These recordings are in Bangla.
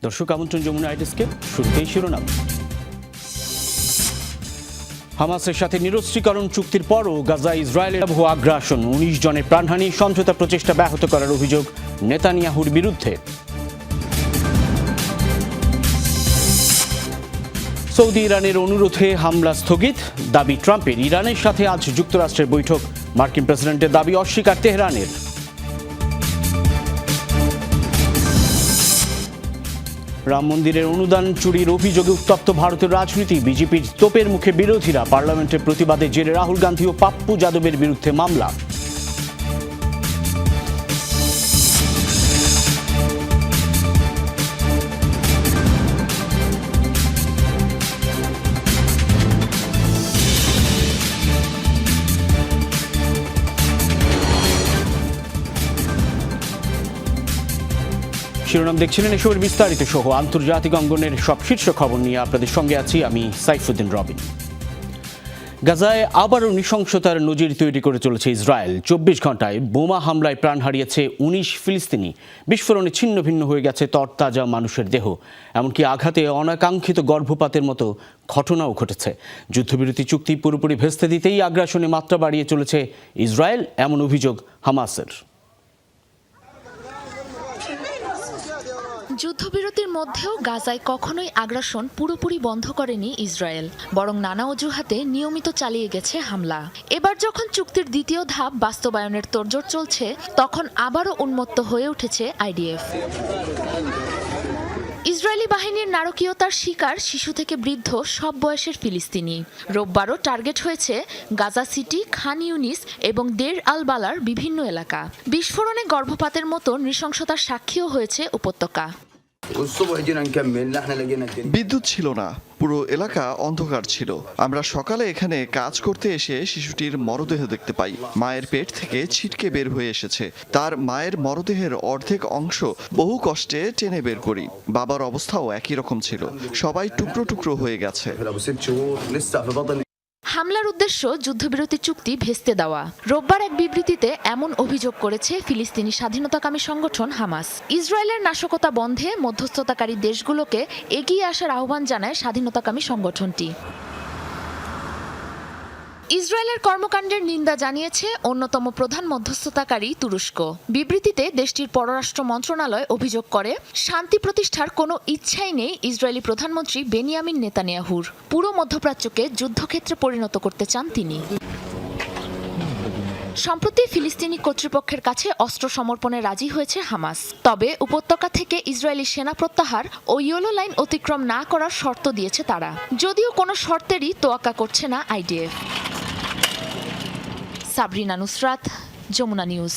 দর্শক আমন্ত্রণ যমুনা আইডেস্কে শুরুতেই শিরোনাম। হামাসের সাথে নিরস্ত্রীকরণ চুক্তির পরও গাজায় ইসরায়েলের ভূ আগ্রাসন, ১৯ জনের প্রাণহানি, সমঝোতা প্রচেষ্টা ব্যাহত করার অভিযোগ নেতানিয়াহুর বিরুদ্ধে। সৌদি ইরানের অনুরোধে হামলা স্থগিত, দাবি ট্রাম্পের। ইরানের সাথে আজ যুক্তরাষ্ট্রের বৈঠক, মার্কিন প্রেসিডেন্টের দাবি অস্বীকার তেহরানের। রাম মন্দিরের অনুদান চুরির অভিযোগে উত্তপ্ত ভারতের রাজনীতি, বিজেপির তোপের মুখে বিরোধীরা। পার্লামেন্টের প্রতিবাদে জেরে রাহুল গান্ধী ও পাপ্পু যাদবের বিরুদ্ধে মামলা। শিরোনাম দেখছিলেন, এসবের বিস্তারিত সহ আন্তর্জাতিক অঙ্গনের সব শীর্ষ খবর নিয়ে আপনাদের সঙ্গে আছি আমি সাইফুদ্দিন রবিন। গাজায় আবারও নৃশংসতার নজির তৈরি করে চলেছে ইসরায়েল। ২৪ ঘন্টায় বোমা হামলায় প্রাণ হারিয়েছে ১৯ ফিলিস্তিনি। বিস্ফোরণে ছিন্ন ভিন্ন হয়ে গেছে তরতাজা মানুষের দেহ। এমনকি আঘাতে অনাকাঙ্ক্ষিত গর্ভপাতের মতো ঘটনাও ঘটেছে। যুদ্ধবিরতি চুক্তি পুরোপুরি ভেস্তে দিতেই আগ্রাসনে মাত্রা বাড়িয়ে চলেছে ইসরায়েল, এমন অভিযোগ হামাসের। যুদ্ধবিরতির মধ্যেও গাজায় কখনোই আগ্রাসন পুরোপুরি বন্ধ করেনি ইসরায়েল, বরং নানা অজুহাতে নিয়মিত চালিয়ে গেছে হামলা। এবার যখন চুক্তির দ্বিতীয় ধাপ বাস্তবায়নের তোড়জোড় চলছে, তখন আবারও উন্মত্ত হয়ে উঠেছে আইডিএফ। ইসরায়েলি বাহিনীর নারকীয়তার শিকার শিশু থেকে বৃদ্ধ সব বয়সের ফিলিস্তিনি। রোববারও টার্গেট হয়েছে গাজা সিটি, খান ইউনিস এবং দের আল বালার বিভিন্ন এলাকা। বিস্ফোরণে গর্ভপাতের মতো নৃশংসতার সাক্ষীও হয়েছে উপত্যকা। বিদ্যুৎ ছিল না, পুরো এলাকা অন্ধকার ছিল। আমরা সকালে এখানে কাজ করতে এসে শিশুটির মরদেহ দেখতে পাই। মায়ের পেট থেকে ছিটকে বের হয়ে এসেছে। তার মায়ের মরদেহের অর্ধেক অংশ বহু কষ্টে টেনে বের করি। বাবার অবস্থাও একই রকম ছিল, সবাই টুকরো টুকরো হয়ে গেছে। হামলার উদ্দেশ্য যুদ্ধবিরতি চুক্তি ভেস্তে দেওয়া। রোববার এক বিবৃতিতে এমন অভিযোগ করেছে ফিলিস্তিনি স্বাধীনতাকামী সংগঠন হামাস। ইসরায়েলের নাশকতা বন্ধে মধ্যস্থতাকারী দেশগুলোকে এগিয়ে আসার আহ্বান জানায় স্বাধীনতাকামী সংগঠনটি। ইসরায়েলের কর্মকাণ্ডের নিন্দা জানিয়েছে অন্যতম প্রধান মধ্যস্থতাকারী তুরস্ক। বিবৃতিতে দেশটির পররাষ্ট্র মন্ত্রণালয় অভিযোগ করে, শান্তি প্রতিষ্ঠার কোনো ইচ্ছাই নেই ইসরায়েলি প্রধানমন্ত্রী বেনিয়ামিন নেতানিয়াহুর। পুরো মধ্যপ্রাচ্যকে যুদ্ধক্ষেত্রে পরিণত করতে চান তিনি। সম্প্রতি ফিলিস্তিনি কর্তৃপক্ষের কাছে অস্ত্র সমর্পণে রাজি হয়েছে হামাস। তবে উপত্যকা থেকে ইসরায়েলি সেনা প্রত্যাহার ও ইয়েলো লাইন অতিক্রম না করার শর্ত দিয়েছে তারা, যদিও কোনো শর্তেরই তোয়াক্কা করছে না আইডিএফ। সাবরিনা নুসরাত, যমুনা নিউজ।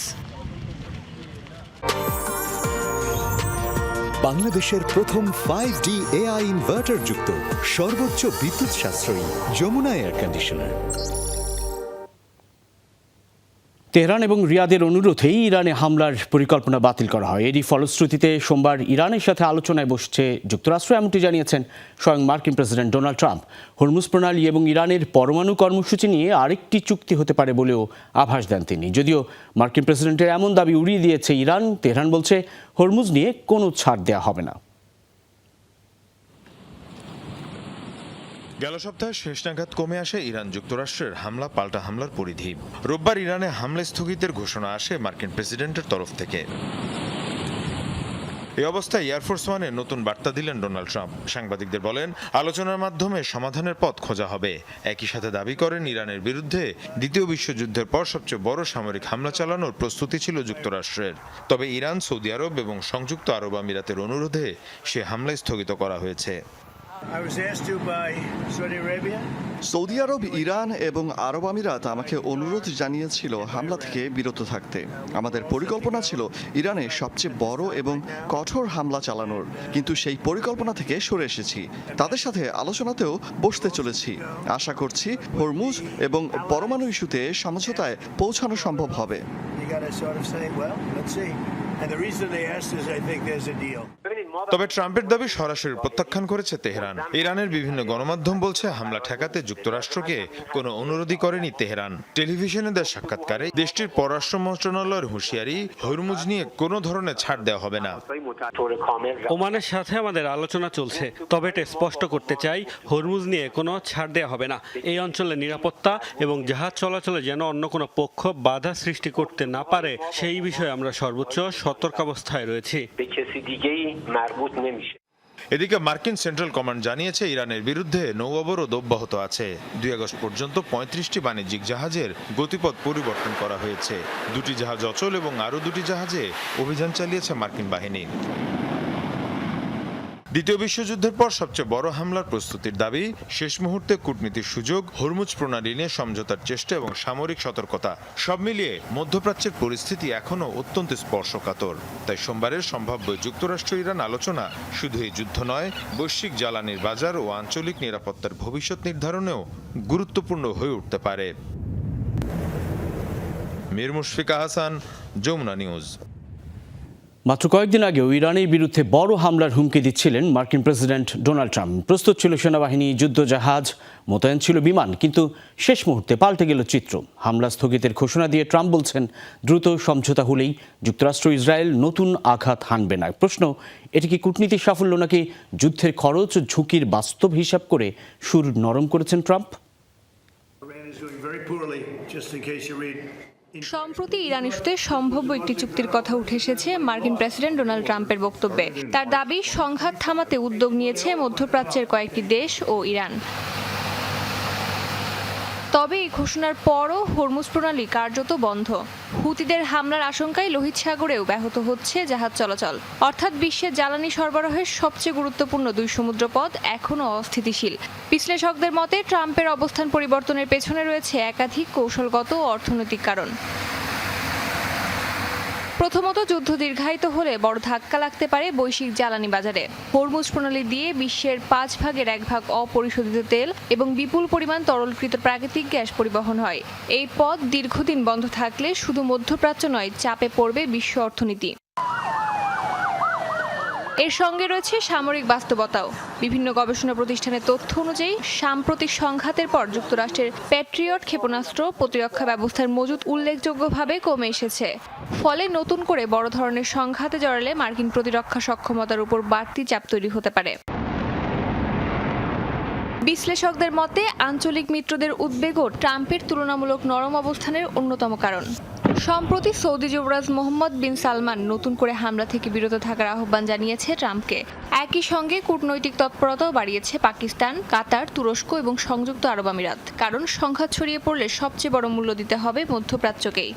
বাংলাদেশের প্রথম 5D AI ইনভার্টার যুক্ত সর্বোচ্চ বিদ্যুৎ সাশ্রয়ী যমুনা এয়ার কন্ডিশনার। তেহরান এবং রিয়াদের অনুরোধেই ইরানে হামলার পরিকল্পনা বাতিল করা হয়। এরই ফলশ্রুতিতে সোমবার ইরানের সাথে আলোচনায় বসছে যুক্তরাষ্ট্র, এমনটি জানিয়েছেন স্বয়ং মার্কিন প্রেসিডেন্ট ডোনাল্ড ট্রাম্প। হরমুজ প্রণালী এবং ইরানের পরমাণু কর্মসূচি নিয়ে আরেকটি চুক্তি হতে পারে বলেও আভাস দেন তিনি। যদিও মার্কিন প্রেসিডেন্টের এমন দাবি উড়িয়ে দিয়েছে ইরান। তেহরান বলছে হরমুজ নিয়ে কোনো ছাড় দেওয়া হবে না। গেল সপ্তাহে শেষ নাগাদ কমে আসে ইরান যুক্তরাষ্ট্রের হামলা পাল্টা হামলার পরিধি। রোববার ইরানে হামলা স্থগিতের ঘোষণা আসে মার্কিন প্রেসিডেন্টের তরফ থেকে। এই অবস্থায় এয়ারফোর্স ওয়ানে নতুন বার্তা দিলেন ডোনাল্ড ট্রাম্প। সাংবাদিকদের বলেন, আলোচনার মাধ্যমে সমাধানের পথ খোঁজা হবে। একই সাথে দাবি করেন, ইরানের বিরুদ্ধে দ্বিতীয় বিশ্বযুদ্ধের পর সবচেয়ে বড় সামরিক হামলা চালানোর প্রস্তুতি ছিল যুক্তরাষ্ট্রের। তবে ইরান, সৌদি আরব এবং সংযুক্ত আরব আমিরাতের অনুরোধে সে হামলা স্থগিত করা হয়েছে। সৌদি আরব, ইরান এবং আরব আমিরাত আমাকে অনুরোধ জানিয়েছিল হামলা থেকে বিরত থাকতে। আমাদের পরিকল্পনা ছিল ইরানে সবচেয়ে বড় এবং কঠোর হামলা চালানোর, কিন্তু সেই পরিকল্পনা থেকে সরে এসেছি। তাদের সাথে আলোচনাতেও বসতে চলেছি। আশা করছি হরমুজ এবং পরমাণু ইস্যুতে সমঝোতায় পৌঁছানো সম্ভব হবে। তবে ট্রাম্পের দাবি সরাসরি প্রত্যাখ্যান করেছে তেহরান। ইরানের বিভিন্ন গণমাধ্যম বলছে হামলা ঠেকাতে যুক্তরাষ্ট্রকে কোনো অনুরোধই করেনি তেহরান। টেলিভিশনে দেওয়া সাক্ষাৎকারে দেশটির পররাষ্ট্র মন্ত্রণালয়ের হুঁশিয়ারি, হরমুজ নিয়ে কোনো ধরনের ছাড় দেওয়া হবে না। ওমানের সাথে আমাদের আলোচনা চলছে, তবে এটা স্পষ্ট করতে চাই, হরমুজ নিয়ে কোনো ছাড় দেওয়া হবে না। এই অঞ্চলের নিরাপত্তা এবং জাহাজ চলাচলে যেন অন্য কোনো পক্ষ বাধা সৃষ্টি করতে না পারে, সেই বিষয়ে আমরা সর্বোচ্চ সতর্কাবস্থায় রয়েছি। এদিকে মার্কিন সেন্ট্রাল কমান্ড জানিয়েছে ইরানের বিরুদ্ধে নৌ অবরোধ অব্যাহত আছে। 2 আগস্ট পর্যন্ত 35টি বাণিজ্যিক জাহাজের গতিপথ পরিবর্তন করা হয়েছে। 2টি জাহাজ অচল এবং আরও 2টি জাহাজে অভিযান চালিয়েছে মার্কিন বাহিনী। দ্বিতীয় বিশ্বযুদ্ধের পর সবচেয়ে বড় হামলার প্রস্তুতির দাবি, শেষ মুহূর্তে কূটনীতির সুযোগ, হরমুজ প্রণালী নিয়ে সমঝোতার চেষ্টা এবং সামরিক সতর্কতা, সব মিলিয়ে মধ্যপ্রাচ্যের পরিস্থিতি এখনও অত্যন্ত স্পর্শকাতর। তাই সোমবারের সম্ভাব্য যুক্তরাষ্ট্র ইরান আলোচনা শুধু এই যুদ্ধ নয়, বৈশ্বিক জ্বালানির বাজার ও আঞ্চলিক নিরাপত্তার ভবিষ্যৎ নির্ধারণেও গুরুত্বপূর্ণ হয়ে উঠতে পারে। মীর মুশফিকা হাসান, যমুনা নিউজ। মাত্র কয়েকদিন আগেও ইরানের বিরুদ্ধে বড় হামলার হুমকি দিচ্ছিলেন মার্কিন প্রেসিডেন্ট ডোনাল্ড ট্রাম্প। প্রস্তুত ছিল সেনাবাহিনী, যুদ্ধজাহাজ, মোতায়েন ছিল বিমান, কিন্তু শেষ মুহূর্তে পাল্টে গেল চিত্র। হামলা স্থগিতের ঘোষণা দিয়ে ট্রাম্প বলছেন দ্রুত সমঝোতা হলেই যুক্তরাষ্ট্র ইসরায়েল নতুন আঘাত হানবে না। প্রশ্ন, এটি কি কূটনীতির সাফল্য নাকি যুদ্ধের খরচ ঝুঁকির বাস্তব হিসাব করে সুর নরম করেছেন ট্রাম্প? সম্প্রতি ইরান ইস্যুতে সম্ভাব্য একটি চুক্তির কথা উঠে এসেছে মার্কিন প্রেসিডেন্ট ডোনাল্ড ট্রাম্পের বক্তব্যে। তার দাবি, সংঘাত থামাতে উদ্যোগ নিয়েছে মধ্যপ্রাচ্যের কয়েকটি দেশ ও ইরান। তবে এই ঘোষণার পরও হরমুজ প্রণালী কার্যত বন্ধ। হুতিদের হামলার আশঙ্কায় লোহিত সাগরেও ব্যাহত হচ্ছে জাহাজ চলাচল। অর্থাৎ বিশ্বের জ্বালানি সরবরাহের সবচেয়ে গুরুত্বপূর্ণ 2 সমুদ্রপথ এখনও অস্থিতিশীল। বিশ্লেষকদের মতে ট্রাম্পের অবস্থান পরিবর্তনের পেছনে রয়েছে একাধিক কৌশলগত ও অর্থনৈতিক কারণ। প্রথমত, যুদ্ধ দীর্ঘায়িত হলে বড় ধাক্কা লাগতে পারে বৈশ্বিক জ্বালানি বাজারে। হরমুজ প্রণালী দিয়ে বিশ্বের 5 ভাগের 1 ভাগ অপরিশোধিত তেল এবং বিপুল পরিমাণ তরলকৃত প্রাকৃতিক গ্যাস পরিবহন হয়। এই পথ দীর্ঘদিন বন্ধ থাকলে শুধু মধ্যপ্রাচ্য নয়, চাপে পড়বে বিশ্ব অর্থনীতি। এর সঙ্গে রয়েছে সামরিক বাস্তবতাও। বিভিন্ন গবেষণা প্রতিষ্ঠানের তথ্য অনুযায়ী সাম্প্রতিক সংঘাতের পর যুক্তরাষ্ট্রের প্যাট্রিয়ট ক্ষেপণাস্ত্র প্রতিরক্ষা ব্যবস্থার মজুত উল্লেখযোগ্যভাবে কমে এসেছে। ফলে নতুন করে বড় ধরনের সংঘাতে জড়ালে মার্কিন প্রতিরক্ষা সক্ষমতার উপর বাড়তি চাপ তৈরি হতে পারে। বিশ্লেষকদের মতে আঞ্চলিক মিত্রদের উদ্বেগও ট্রাম্পের তুলনামূলক নরম অবস্থানের অন্যতম কারণ। সম্প্রতি সৌদি যুবরাজ মোহাম্মদ বিন সালমান নতুন করে হামলা থেকে বিরত থাকার আহ্বান জানিয়েছে ট্রাম্পকে। একই সঙ্গে কূটনৈতিক তৎপরতাও বাড়িয়েছে পাকিস্তান, কাতার, তুরস্ক এবং সংযুক্ত আরব আমিরাত। কারণ সংঘাত ছড়িয়ে পড়লে সবচেয়ে বড় মূল্য দিতে হবে মধ্যপ্রাচ্যকেই।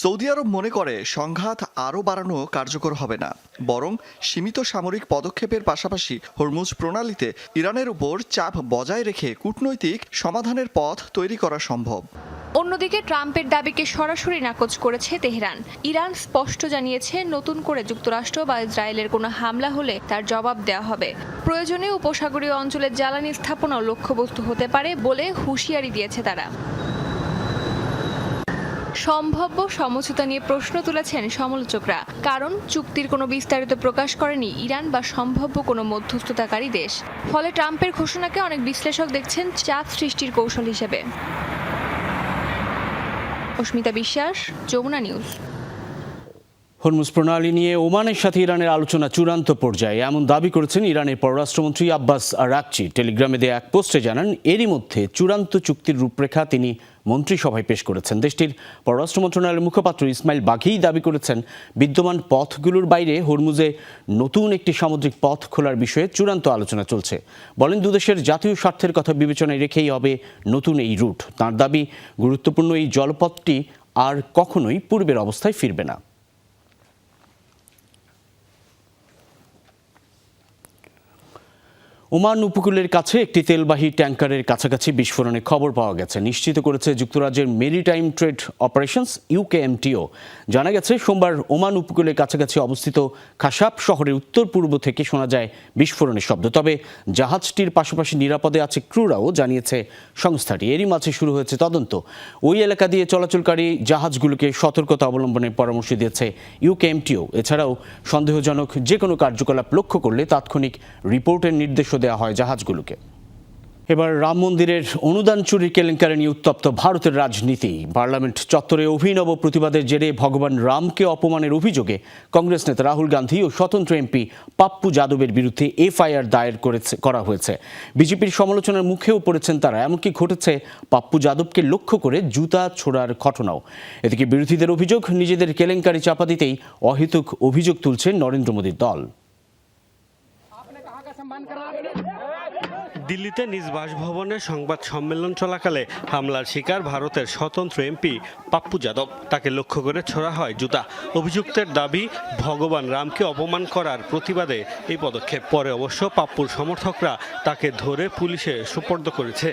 সৌদি আরব মনে করে সংঘাত আরও বাড়ানো কার্যকর হবে না, বরং সীমিত সামরিক পদক্ষেপের পাশাপাশি হরমুজ প্রণালীতে ইরানের উপর চাপ বজায় রেখে কূটনৈতিক সমাধানের পথ তৈরি করা সম্ভব। অন্যদিকে ট্রাম্পের দাবিকে সরাসরি নাকচ করেছে তেহরান। ইরান স্পষ্ট জানিয়েছে নতুন করে যুক্তরাষ্ট্র বা ইসরায়েলের কোনো হামলা হলে তার জবাব দেওয়া হবে। প্রয়োজনে উপসাগরীয় অঞ্চলের জ্বালানি স্থাপনাও লক্ষ্যবস্তু হতে পারে বলে হুঁশিয়ারি দিয়েছে তারা। সম্ভাব্য সমঝোতা নিয়ে প্রশ্ন তুলেছেন সমালোচকরা, কারণ চুক্তির কোনো বিস্তারিত প্রকাশ করেনি ইরান বা সম্ভাব্য কোনো মধ্যস্থতাকারী দেশ। ফলে ট্রাম্পের ঘোষণাকে অনেক বিশ্লেষক দেখছেন চাপ সৃষ্টির কৌশল হিসেবে। অস্মিতা বিশ্বাস, যমুনা নিউজ। হরমুজ প্রণালী নিয়ে ওমানের সাথে ইরানের আলোচনা চূড়ান্ত পর্যায়ে, এমন দাবি করেছেন ইরানের পররাষ্ট্রমন্ত্রী আব্বাস আরাকচি। টেলিগ্রামে দেয়া এক পোস্টে জানান, এরই মধ্যে চূড়ান্ত চুক্তির রূপরেখা তিনি মন্ত্রিসভায় পেশ করেছেন। দেশটির পররাষ্ট্র মন্ত্রণালয়ের মুখপাত্র ইসমাইল বাঘেই দাবি করেছেন, বিদ্যমান পথগুলোর বাইরে হরমুজে নতুন একটি সামুদ্রিক পথ খোলার বিষয়ে চূড়ান্ত আলোচনা চলছে। বলেন, দুদেশের জাতীয় স্বার্থের কথা বিবেচনায় রেখেই হবে নতুন এই রুট। তাঁর দাবি, গুরুত্বপূর্ণ এই জলপথটি আর কখনোই পূর্বের অবস্থায় ফিরবে না। ওমান উপকূলের কাছে একটি তেলবাহী ট্যাঙ্কারের কাছাকাছি বিস্ফোরণের খবর পাওয়া গেছে, নিশ্চিত করেছে যুক্তরাজ্যের মেরিটাইম ট্রেড অপারেশনস ইউকেএমটিও। জানা গেছে সোমবার ওমান উপকূলের কাছাকাছি অবস্থিত খাসাব শহরের উত্তর পূর্ব থেকে শোনা যায় বিস্ফোরণের শব্দ। তবে জাহাজটির পাশাপাশি নিরাপদে আছে ক্রুরাও, জানিয়েছে সংস্থাটি। এরই মাঝে শুরু হয়েছে তদন্ত। ওই এলাকা দিয়ে চলাচলকারী জাহাজগুলোকে সতর্কতা অবলম্বনের পরামর্শ দিয়েছে ইউকেএমটিও। এছাড়াও সন্দেহজনক যে কোনো কার্যকলাপ লক্ষ্য করলে তাৎক্ষণিক রিপোর্টের নির্দেশ দেওয়া হয় জাহাজগুলোকে। এবার রাম মন্দিরের অনুদান চুরির কেলেঙ্কারি নিয়ে উত্তপ্ত ভারতের রাজনীতি। পার্লামেন্ট চত্বরে অভিনব প্রতিবাদের জেরে ভগবান রামকে অপমানের অভিযোগে কংগ্রেস নেতা রাহুল গান্ধী ও স্বতন্ত্র এমপি পাপ্পু যাদবের বিরুদ্ধে এফআইআর দায়ের করা হয়েছে। বিজেপির সমালোচনার মুখেও পড়েছেন তারা। এমনকি ঘটেছে পাপ্পু যাদবকে লক্ষ্য করে জুতা ছোড়ার ঘটনাও। এদিকে বিরোধীদের অভিযোগ, নিজেদের কেলেঙ্কারি চাপা দিতেই অহেতুক অভিযোগ তুলছে নরেন্দ্র মোদীর দল। দিল্লিতে নিজ বাসভবনে সংবাদ সম্মেলন চলাকালে হামলার শিকার ভারতের স্বতন্ত্র এমপি পাপ্পু যাদব। তাকে লক্ষ্য করে ছোড়া হয় জুতা। অভিযুক্তের দাবি, ভগবান রামকে অপমান করার প্রতিবাদে এই পদক্ষেপ। পরে অবশ্য পাপ্পুর সমর্থকরা তাকে ধরে পুলিশে সোপর্দ করেছে।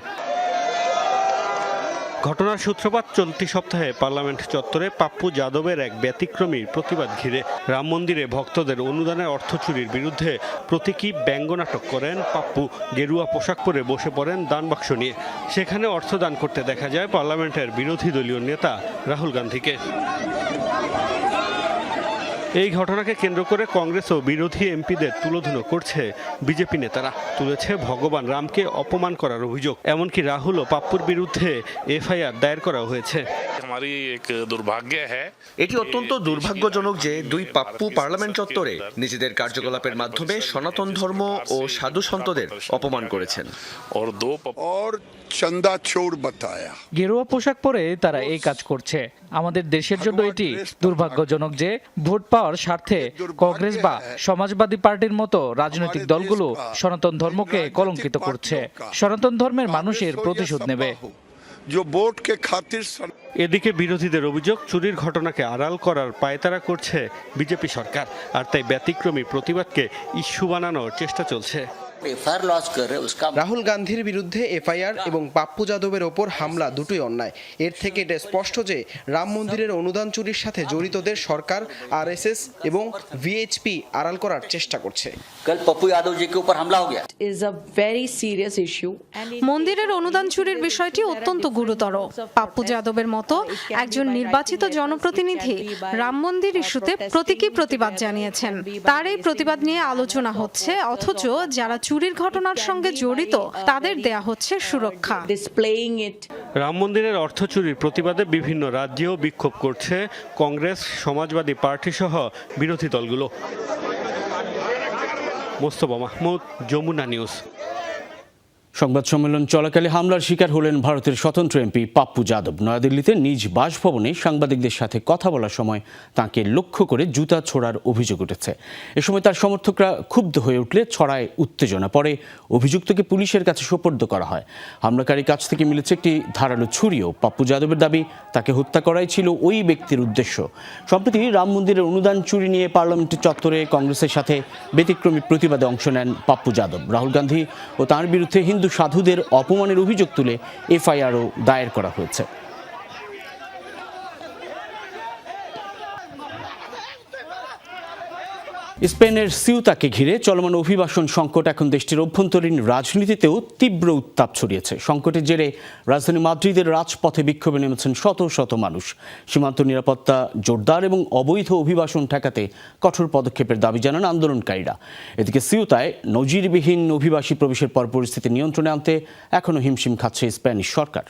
ঘটনার সূত্রপাত চলতি সপ্তাহে পার্লামেন্ট চত্বরে পাপ্পু যাদবের এক ব্যতিক্রমী প্রতিবাদ ঘিরে। রাম মন্দিরে ভক্তদের অনুদানের অর্থ চুরির বিরুদ্ধে প্রতীকী ব্যঙ্গনাটক করেন পাপ্পু। গেরুয়া পোশাক পরে বসে পড়েন দান বাক্স নিয়ে। সেখানে অর্থ দান করতে দেখা যায় পার্লামেন্টের বিরোধী দলীয় নেতা রাহুল গান্ধীকে। এই ঘটনাকে কেন্দ্র করে কংগ্রেস ও বিরোধী এমপিদের তুলোধুনো করছে বিজেপি নেতারা। তুলেছে ভগবান রামকে অপমান করার অভিযোগ। এমনকি রাহুল ও পাপ্পুর বিরুদ্ধে এফআইআর দায়ের করা হয়েছে। এটি অত্যন্ত দুর্ভাগ্যজনক যে দুই পাপ্পু পার্লামেন্ট চত্বরে নিজেদের কার্যকলাপের মাধ্যমে সনাতন ধর্ম ও সাধু সন্তদের অপমান করেছেন। গেরুয়া পোশাক পরে তারা এই কাজ করছে। আমাদের দেশের জন্য এটি দুর্ভাগ্যজনক যে ভোট পাওয়ার স্বার্থে কংগ্রেস বা সমাজবাদী পার্টির মতো রাজনৈতিক দলগুলো সনাতন ধর্মকে কলঙ্কিত করছে। সনাতন ধর্মের মানুষের প্রতিশোধ নেবে। এদিকে বিরোধীদের অভিযোগ, চুরির ঘটনাকে আড়াল করার পায়তারা করছে বিজেপি সরকার। আর তাই ব্যতিক্রমী প্রতিবাদকে ইস্যু বানানোর চেষ্টা চলছে। রাহুল গান্ধীর বিরুদ্ধে এফআইআর এবং পাপ্পু যাদবের ওপর হামলা দুটোই অন্যায়। এর থেকে এটা স্পষ্ট যে রাম মন্দিরের অনুদান চুরির সাথে জড়িতদের সরকার, আরএসএস এবং ভিএইচপি আড়াল করার চেষ্টা করছে। মন্দিরের অনুদান চুরির বিষয়টি অত্যন্ত গুরুতর। পাপ্পু যাদবের মতো একজন নির্বাচিত জনপ্রতিনিধি রাম মন্দির ইস্যুতে প্রতীকী প্রতিবাদ জানিয়েছেন। তার এই প্রতিবাদ নিয়ে আলোচনা হচ্ছে, অথচ যারা চুরির ঘটনার সঙ্গে জড়িত তাদের দেয়া হচ্ছে সুরক্ষা। রাম মন্দিরের অর্থ চুরির প্রতিবাদে বিভিন্ন রাজ্যেও বিক্ষোভ করছে কংগ্রেস, সমাজবাদী পার্টি সহ বিরোধী দলগুলো। মোস্তফা মাহমুদ, যমুনা নিউজ। সংবাদ সম্মেলন চলাকালে হামলার শিকার হলেন ভারতের স্বতন্ত্র এমপি পাপ্পু যাদব। নয়াদিল্লিতে নিজ বাসভবনে সাংবাদিকদের সাথে কথা বলার সময় তাকে লক্ষ্য করে জুতা ছোড়ার অভিযোগ উঠেছে। এ সময় তার সমর্থকরা ক্ষুব্ধ হয়ে উঠলে ছড়ায় উত্তেজনা। পরে অভিযুক্তকে পুলিশের কাছে সোপর্দ করা হয়। হামলাকারীর কাছ থেকে মিলেছে একটি ধারালো ছুরিও। পাপ্পু যাদবের দাবি, তাকে হত্যা করাই ছিল ওই ব্যক্তির উদ্দেশ্য। সম্প্রতি রাম মন্দিরের অনুদান চুরি নিয়ে পার্লামেন্টের চত্বরে কংগ্রেসের সাথে ব্যতিক্রমী প্রতিবাদে অংশ নেন পাপ্পু যাদব। রাহুল গান্ধী ও তাঁর বিরুদ্ধে হিন্দু সাধুদের অপমানের অভিযোগ তুলে এফআইআরও দায়ের করা হয়েছে। স্পেনের সিউতাকে ঘিরে চলমান অভিবাসন সংকট এখন দেশটির অভ্যন্তরীণ রাজনীতিতেও তীব্র উত্তাপ ছড়িয়েছে। সংকটের জেরে রাজধানী মাদ্রিদের রাজপথে বিক্ষোভে নেমেছেন শত শত মানুষ। সীমান্ত নিরাপত্তা জোরদার এবং অবৈধ অভিবাসন ঠেকাতে কঠোর পদক্ষেপের দাবি জানান আন্দোলনকারীরা। এদিকে সিউতায় নজিরবিহীন অভিবাসী প্রবেশের পর পরিস্থিতি নিয়ন্ত্রণে আনতে এখনও হিমশিম খাচ্ছে স্প্যানিশ সরকার।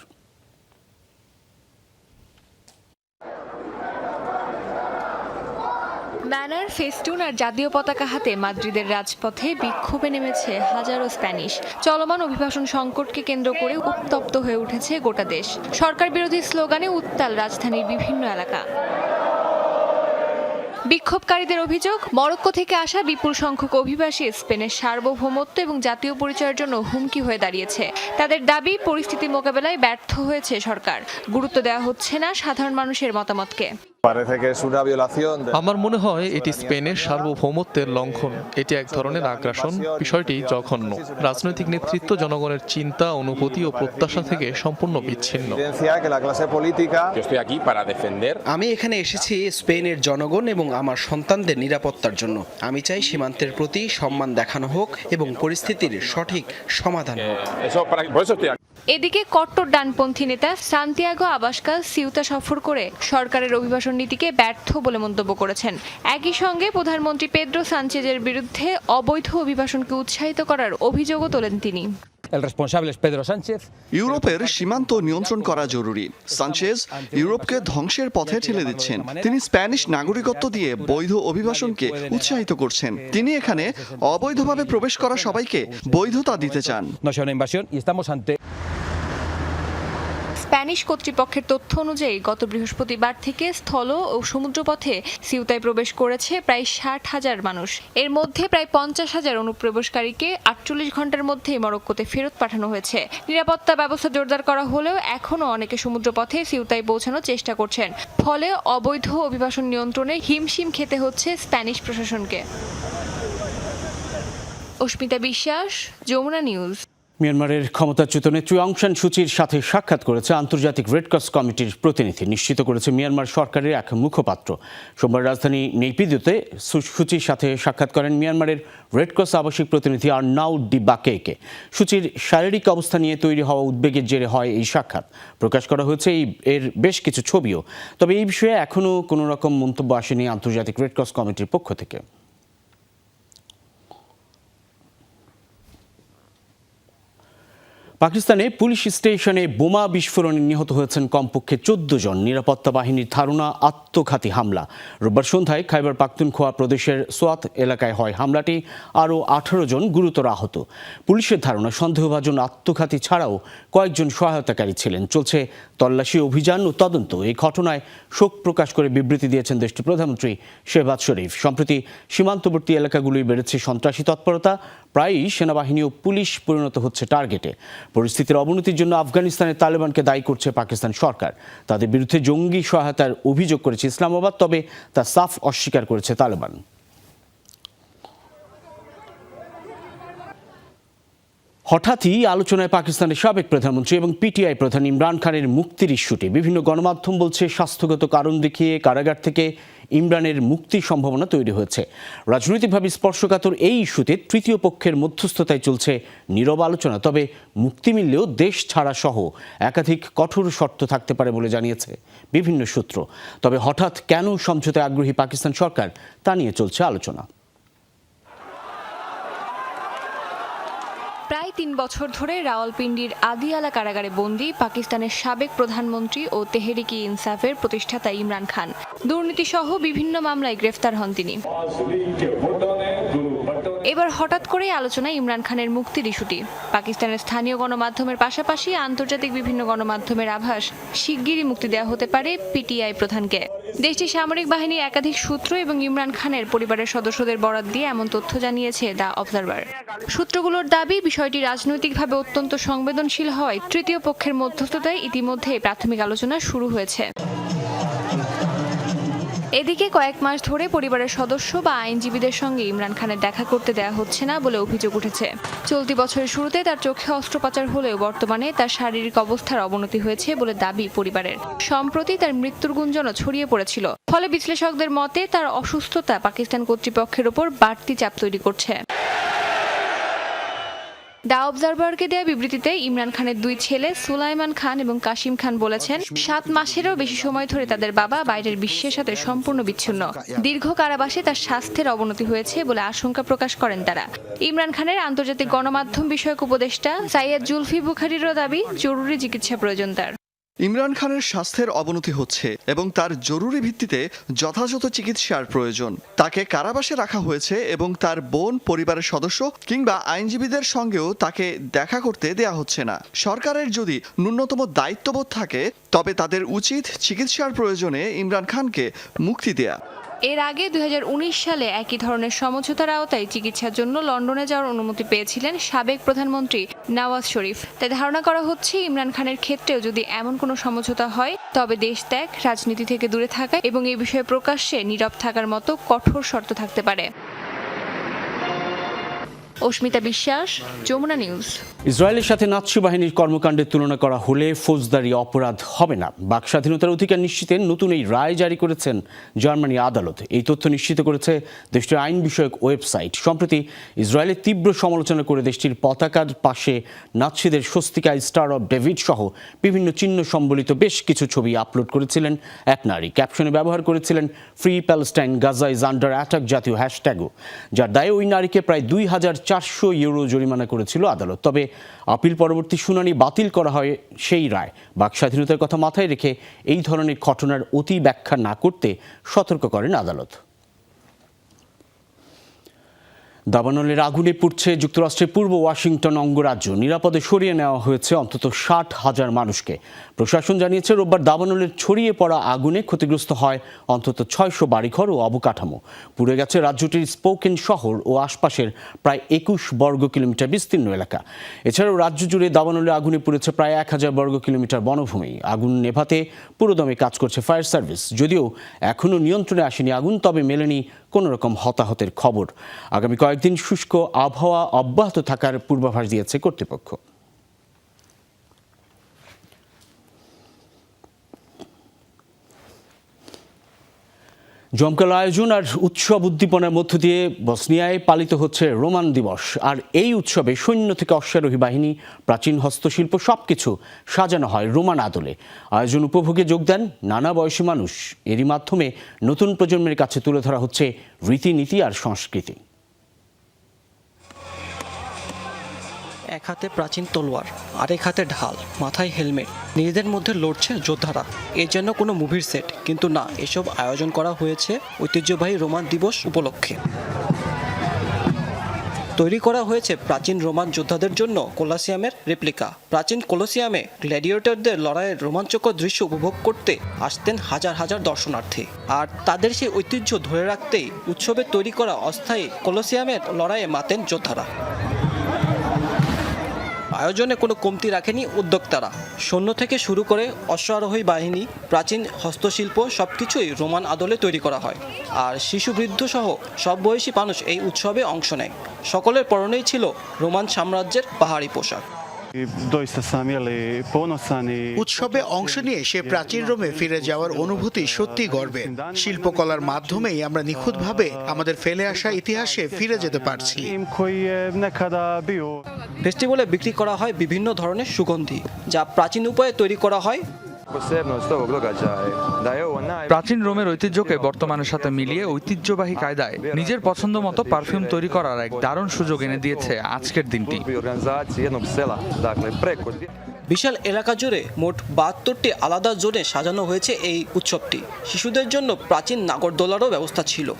ব্যানার, ফেস্টুন আর জাতীয় পতাকা হাতে মাদ্রিদের রাজপথে বিক্ষোভে নেমেছে হাজারো স্প্যানিশ। চলমান অভিবাসন সংকটকে কেন্দ্র করে উত্তপ্ত হয়ে উঠেছে গোটা দেশ। সরকার বিরোধী স্লোগানে উত্তাল রাজধানীর বিভিন্ন এলাকা। বিক্ষোভকারীদের অভিযোগ, মরক্কো থেকে আসা বিপুল সংখ্যক অভিবাসী স্পেনের সার্বভৌমত্ব এবং জাতীয় পরিচয়ের জন্য হুমকি হয়ে দাঁড়িয়েছে। তাদের দাবি, পরিস্থিতি মোকাবেলায় ব্যর্থ হয়েছে সরকার। গুরুত্ব দেওয়া হচ্ছে না সাধারণ মানুষের মতামতকে। আমার মনে হয় এটি স্পেনের সার্বভৌমত্বের লঙ্ঘন। এটি এক ধরনের আগ্রাসন। বিষয়টি জঘন্য। রাজনৈতিক নেতৃত্ব জনগণের চিন্তা, অনুভূতি ও প্রত্যাশা থেকে সম্পূর্ণ বিচ্ছিন্ন। আমি এখানে এসেছি স্পেনের জনগণ এবং আমার সন্তানদের নিরাপত্তার জন্য। আমি চাই সীমান্তের প্রতি সম্মান দেখানো হোক এবং পরিস্থিতির সঠিক সমাধান হোক। এদিকে কট্টর ডানপন্থী নেতা সান্তিয়াগো আবাসকাল সিউতা সফর করে সরকারের অভিবাসন নীতিকে ব্যর্থ বলে মন্তব্য করেছেন। একই সঙ্গে প্রধানমন্ত্রী পেদ্রো সানচেজের বিরুদ্ধে অবৈধ অভিবাসনকে উৎসাহিত করার অভিযোগও তোলেন তিনি। ইউরোপের সীমান্ত নিয়ন্ত্রণ করা জরুরি। সানচেজ ইউরোপকে ধ্বংসের পথে ঠেলে দিচ্ছেন। তিনি স্প্যানিশ নাগরিকত্ব দিয়ে বৈধ অভিবাসনকে উৎসাহিত করছেন। তিনি এখানে অবৈধভাবে প্রবেশ করা সবাইকে বৈধতা দিতে চান। স্প্যানিশ কর্তৃপক্ষের তথ্য অনুযায়ী গত বৃহস্পতিবার থেকে স্থল ও সমুদ্রপথে সিউতায় প্রবেশ করেছে প্রায় 60,000 মানুষ। এর মধ্যে প্রায় 50,000 অনুপ্রবেশকারীকে 48 ঘন্টার মধ্যেই মরক্কোতে ফেরত পাঠানো হয়েছে। নিরাপত্তা ব্যবস্থা জোরদার করা হলেও এখনও অনেকে সমুদ্রপথে সিউতায় পৌঁছানোর চেষ্টা করছেন। ফলে অবৈধ অভিবাসন নিয়ন্ত্রণে হিমশিম খেতে হচ্ছে স্প্যানিশ প্রশাসনকে। অস্মিতা বিশ্বাস, যমুনা নিউজ। মিয়ানমারের ক্ষমতাচ্যুত নেত্রী অং সান সুচির সাথে সাক্ষাৎ করেছে আন্তর্জাতিক রেডক্রস কমিটির প্রতিনিধি, নিশ্চিত করেছে মিয়ানমার সরকারের এক মুখপাত্র। সোমবার রাজধানী নেইপিদোতে সুচির সাথে সাক্ষাৎ করেন মিয়ানমারের রেডক্রস আবাসিক প্রতিনিধি আর্নাউ ডি বাকেকে। সুচির শারীরিক অবস্থা নিয়ে তৈরি হওয়া উদ্বেগের জেরে হয় এই সাক্ষাৎ। প্রকাশ করা হয়েছে এর বেশ কিছু ছবিও। তবে এই বিষয়ে এখনও কোনো রকম মন্তব্য আসেনি আন্তর্জাতিক রেডক্রস কমিটির পক্ষ থেকে। পাকিস্তানে পুলিশ স্টেশনে বোমা বিস্ফোরণে নিহত হয়েছেন কমপক্ষে 14 জন। নিরাপত্তা বাহিনীর ধারণা আত্মঘাতী হামলা। রোববার সন্ধ্যায় খাইবার পাখতুনখোয়া প্রদেশের সোয়াত এলাকায় হয় হামলাটি। আরও 18 জন গুরুতর আহত। পুলিশের ধারণা সন্দেহভাজন আত্মঘাতী ছাড়াও কয়েকজন সহায়তাকারী ছিলেন। চলছে তল্লাশি অভিযান ও তদন্ত। এই ঘটনায় শোক প্রকাশ করে বিবৃতি দিয়েছেন দেশটির প্রধানমন্ত্রী শেহবাজ শরীফ। সম্প্রতি সীমান্তবর্তী এলাকাগুলোয় বেড়েছে সন্ত্রাসী তৎপরতা। প্রায়ই সেনাবাহিনী ও পুলিশ পরিণত হচ্ছে টার্গেটে। পরিস্থিতির অবনতির জন্য আফগানিস্তানের তালেবানকে দায়ী করছে পাকিস্তান সরকার। তাদের বিরুদ্ধে জঙ্গি সহায়তার অভিযোগ করেছে ইসলামাবাদ, তবে তা সাফ অস্বীকার করেছে তালেবান। হঠাৎই আলোচনায় পাকিস্তানের সাবেক প্রধানমন্ত্রী এবং পিটিআই প্রধান ইমরান খানের মুক্তির ইস্যুটি। বিভিন্ন গণমাধ্যম বলছে স্বাস্থ্যগত কারণ দেখিয়ে কারাগার থেকে ইমরানের মুক্তির সম্ভাবনা তৈরি হয়েছে। রাজনৈতিকভাবে স্পর্শকাতর এই ইস্যুতে তৃতীয় পক্ষের মধ্যস্থতায় চলছে নীরব আলোচনা। তবে মুক্তি মিললেও দেশ ছাড়া সহ একাধিক কঠোর শর্ত থাকতে পারে বলে জানিয়েছে বিভিন্ন সূত্র। তবে হঠাৎ কেন সমঝোতায় আগ্রহী পাকিস্তান সরকার তা নিয়ে চলছে আলোচনা। প্রায় 3 বছর ধরে রাওয়ালপিন্ডির আদিয়ালা কারাগারে বন্দী পাকিস্তানের সাবেক প্রধানমন্ত্রী ও তেহরিকি ইনসাফের প্রতিষ্ঠাতা ইমরান খান। দুর্নীতিসহ বিভিন্ন মামলায় গ্রেফতার হন তিনি। এবার হঠাৎ করেই আলোচনায় ইমরান খানের মুক্তির ইস্যুটি। পাকিস্তানের স্থানীয় গণমাধ্যমের পাশাপাশি আন্তর্জাতিক বিভিন্ন গণমাধ্যমের আভাস শিগগিরই মুক্তি দেওয়া হতে পারে পিটিআই প্রধানকে। দেশটির সামরিক বাহিনীর একাধিক সূত্র এবং ইমরান খানের পরিবারের সদস্যদের বরাত দিয়ে এমন তথ্য জানিয়েছে দ্য অবজারভার। সূত্রগুলোর দাবি, বিষয়টি রাজনৈতিকভাবে অত্যন্ত সংবেদনশীল হওয়ায় তৃতীয় পক্ষের মধ্যস্থতায় ইতিমধ্যে প্রাথমিক আলোচনা শুরু হয়েছে। এদিকে কয়েক মাস ধরে পরিবারের সদস্য বা আইনজীবীদের সঙ্গে ইমরান খানের দেখা করতে দেওয়া হচ্ছে না বলে অভিযোগ উঠেছে। চলতি বছরের শুরুতে তার চোখে অস্ত্রোপচার হলেও বর্তমানে তার শারীরিক অবস্থার অবনতি হয়েছে বলে দাবি পরিবারের। সম্প্রতি তার মৃত্যুর গুঞ্জনও ছড়িয়ে পড়েছিল। ফলে বিশ্লেষকদের মতে তার অসুস্থতা পাকিস্তান কর্তৃপক্ষের ওপর বাড়তি চাপ তৈরি করছে। দ্য অবজারভারকে দেয়া বিবৃতিতে ইমরান খানের 2 ছেলে সুলাইমান খান এবং কাশিম খান বলেছেন, 7 মাসেরও বেশি সময় ধরে তাদের বাবা বাইরের বিশ্বের সাথে সম্পূর্ণ বিচ্ছিন্ন। দীর্ঘ কারাবাসে তার স্বাস্থ্যের অবনতি হয়েছে বলে আশঙ্কা প্রকাশ করেন তারা। ইমরান খানের আন্তর্জাতিক গণমাধ্যম বিষয়ক উপদেষ্টা সাইয়েদ জুলফি বুখারীরও দাবি, জরুরি চিকিৎসা প্রয়োজন তার। ইমরান খানের স্বাস্থ্যের অবনতি হচ্ছে এবং তার জরুরি ভিত্তিতে যথাযথ চিকিৎসার প্রয়োজন। তাকে কারাবাসে রাখা হয়েছে এবং তার বোন, পরিবারের সদস্য কিংবা আইনজীবীদের সঙ্গেও তাকে দেখা করতে দেয়া হচ্ছে না। সরকারের যদি ন্যূনতম দায়িত্ববোধ থাকে তবে তাদের উচিত চিকিৎসার প্রয়োজনে ইমরান খানকে মুক্তি দেয়া। এর আগে 2019 সালে একই ধরনের সমঝোতার আওতায় চিকিৎসার জন্য লন্ডনে যাওয়ার অনুমতি পেয়েছিলেন সাবেক প্রধানমন্ত্রী নওয়াজ শরীফ। তাই ধারণা করা হচ্ছে ইমরান খানের ক্ষেত্রেও যদি এমন কোনো সমঝোতা হয় তবে দেশ ত্যাগ, রাজনীতি থেকে দূরে থাকা এবং এই বিষয়ে প্রকাশ্যে নীরব থাকার মতো কঠোর শর্ত থাকতে পারে। অস্মিতা বিশ্বাস, যমুনা নিউজ। ইসরায়েলের সাথে নাৎসি বাহিনীর কর্মকাণ্ডের তুলনা করা হলে ফৌজদারি অপরাধ হবে না। বাক স্বাধীনতার অধিকার নিশ্চিতে নতুন এই রায় জারি করেছেন জার্মানি আদালত। এই তথ্য নিশ্চিত করেছে দেশটির আইন বিষয়ক ওয়েবসাইট। সম্প্রতি ইসরায়েলের তীব্র সমালোচনা করে দেশটির পতাকার পাশে নাৎসিদের স্বস্তিকায় স্টার অব ডেভিড সহ বিভিন্ন চিহ্ন সম্বলিত বেশ কিছু ছবি আপলোড করেছিলেন এক নারী। ক্যাপশনে ব্যবহার করেছিলেন free Palestine, Gaza is under attack জাতীয় হ্যাশট্যাগও, যার দায়ে ওই নারীকে প্রায় 2,400 ইউরো জরিমানা করেছিল আদালত। তবে আপিল পরবর্তী শুনানি বাতিল করা হয় সেই রায়। বাক স্বাধীনতার কথা মাথায় রেখে এই ধরনের ঘটনার অতি ব্যাখ্যা না করতে সতর্ক করেন আদালত। দাবানলের আগুনে পুড়ছে যুক্তরাষ্ট্রের পূর্ব ওয়াশিংটন অঙ্গরাজ্য। নিরাপদে সরিয়ে নেওয়া হয়েছে অন্তত 60,000 মানুষকে। প্রশাসন জানিয়েছে রোববার দাবানলের ছড়িয়ে পড়া আগুনে ক্ষতিগ্রস্ত হয় অন্তত 600 বাড়িঘর ও অবকাঠামো। পুড়ে গেছে রাজ্যটির স্পোকেন শহর ও আশপাশের প্রায় 21 বর্গ কিলোমিটার বিস্তীর্ণ এলাকা। এছাড়াও রাজ্য জুড়ে দাবানলে আগুনে পুড়েছে প্রায় 1000 বর্গ কিলোমিটার বনভূমি। আগুন নেভাতে পুরোদমে কাজ করছে ফায়ার সার্ভিস। যদিও এখনও নিয়ন্ত্রণে আসেনি আগুন, তবে মেলেনি কোনো রকম হতাহতের খবর। আগামী কয়েকদিন শুষ্ক আবহাওয়া অব্যাহত থাকার পূর্বাভাস দিয়েছে কর্তৃপক্ষ। জমকালো আয়োজন আর উৎসব উদ্দীপনার মধ্য দিয়ে বসনিয়ায় পালিত হচ্ছে রোমান দিবস। আর এই উৎসবে সৈন্য থেকে অশ্বারোহী বাহিনী, প্রাচীন হস্তশিল্প সবকিছু সাজানো হয় রোমান আদলে। আয়োজন উপভোগে যোগ দেন নানা বয়সী মানুষ। এরই মাধ্যমে নতুন প্রজন্মের কাছে তুলে ধরা হচ্ছে রীতিনীতি আর সংস্কৃতি। এক হাতে প্রাচীন তলোয়ার, আরেক হাতে ঢাল, মাথায় হেলমেট, নিজেদের মধ্যে লড়ছে যোদ্ধারা। এ যেন কোনো মুভির সেট, কিন্তু না, এসব আয়োজন করা হয়েছে ঐতিহ্যবাহী রোমান দিবস উপলক্ষে। তৈরি করা হয়েছে প্রাচীন রোমান যোদ্ধাদের জন্য কোলোসিয়ামের রেপ্লিকা। প্রাচীন কোলোসিয়ামে গ্ল্যাডিয়েটরদের লড়াইয়ের রোমাঞ্চকর দৃশ্য উপভোগ করতে আসতেন হাজার হাজার দর্শনার্থী। আর তাদের সেই ঐতিহ্য ধরে রাখতেই উৎসবে তৈরি করা অস্থায়ী কোলোসিয়ামের লড়াইয়ে মাতেন যোদ্ধারা। আয়োজনে কোনো কমতি রাখেনি উদ্যোক্তারা। সৈন্য থেকে শুরু করে অশ্বারোহী বাহিনী, প্রাচীন হস্তশিল্প সবকিছুই রোমান আদলে তৈরি করা হয়। আর শিশু, বৃদ্ধ সহ সব বয়সী মানুষ এই উৎসবে অংশ নেয়। সকলের পরনেই ছিল রোমান সাম্রাজ্যের পাহাড়ি পোশাক। উৎসবে অংশ নিয়ে সে প্রাচীন রোমে ফিরে যাওয়ার অনুভূতি সত্যি গর্বের। শিল্পকলার মাধ্যমেই আমরা নিখুঁতভাবে আমাদের ফেলে আসা ইতিহাসে ফিরে যেতে পারছি। ফেস্টিভ্যালে বিক্রি করা হয় বিভিন্ন ধরনের সুগন্ধি, যা প্রাচীন উপায়ে তৈরি করা হয়। প্রাচীন রোমের ঐতিহ্যকে বর্তমানের সাথে মিলিয়ে ঐতিহ্যবাহী কায়দায় নিজের পছন্দ মতো পারফিউম তৈরি করার এক দারুণ সুযোগ এনে দিয়েছে আজকের দিনটি। বিশাল এলাকা জুড়ে মোট 72টি আলাদা জোনে সাজানো হয়েছে এই উৎসবটি। শিশুদের জন্য প্রাচীন নাগরদোলারও ব্যবস্থা ছিল।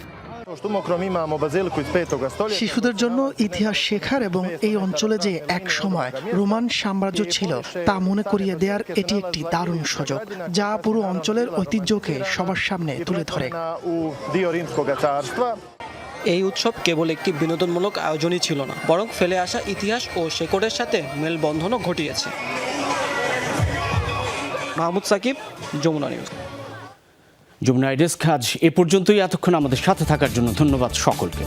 শিশুদের জন্য ইতিহাস শেখার এবং এই অঞ্চলে যে এক সময় রোমান সাম্রাজ্য ছিল তা মনে করিয়ে দেওয়ার এটি একটি দারুণ সুযোগ, যা পুরো অঞ্চলের ঐতিহ্যকে সবার সামনে তুলে ধরে। এই উৎসব কেবল একটি বিনোদনমূলক আয়োজনই ছিল না, বরং ফেলে আসা ইতিহাস ও শেকড়ের সাথে মেলবন্ধনও ঘটিয়েছে। মাহমুদ সাকিব, যমুনা নিউজ। যমুনা ডেস্ক আজ এ পর্যন্তই। এতক্ষণ আমাদের সাথে থাকার জন্য ধন্যবাদ সকলকে।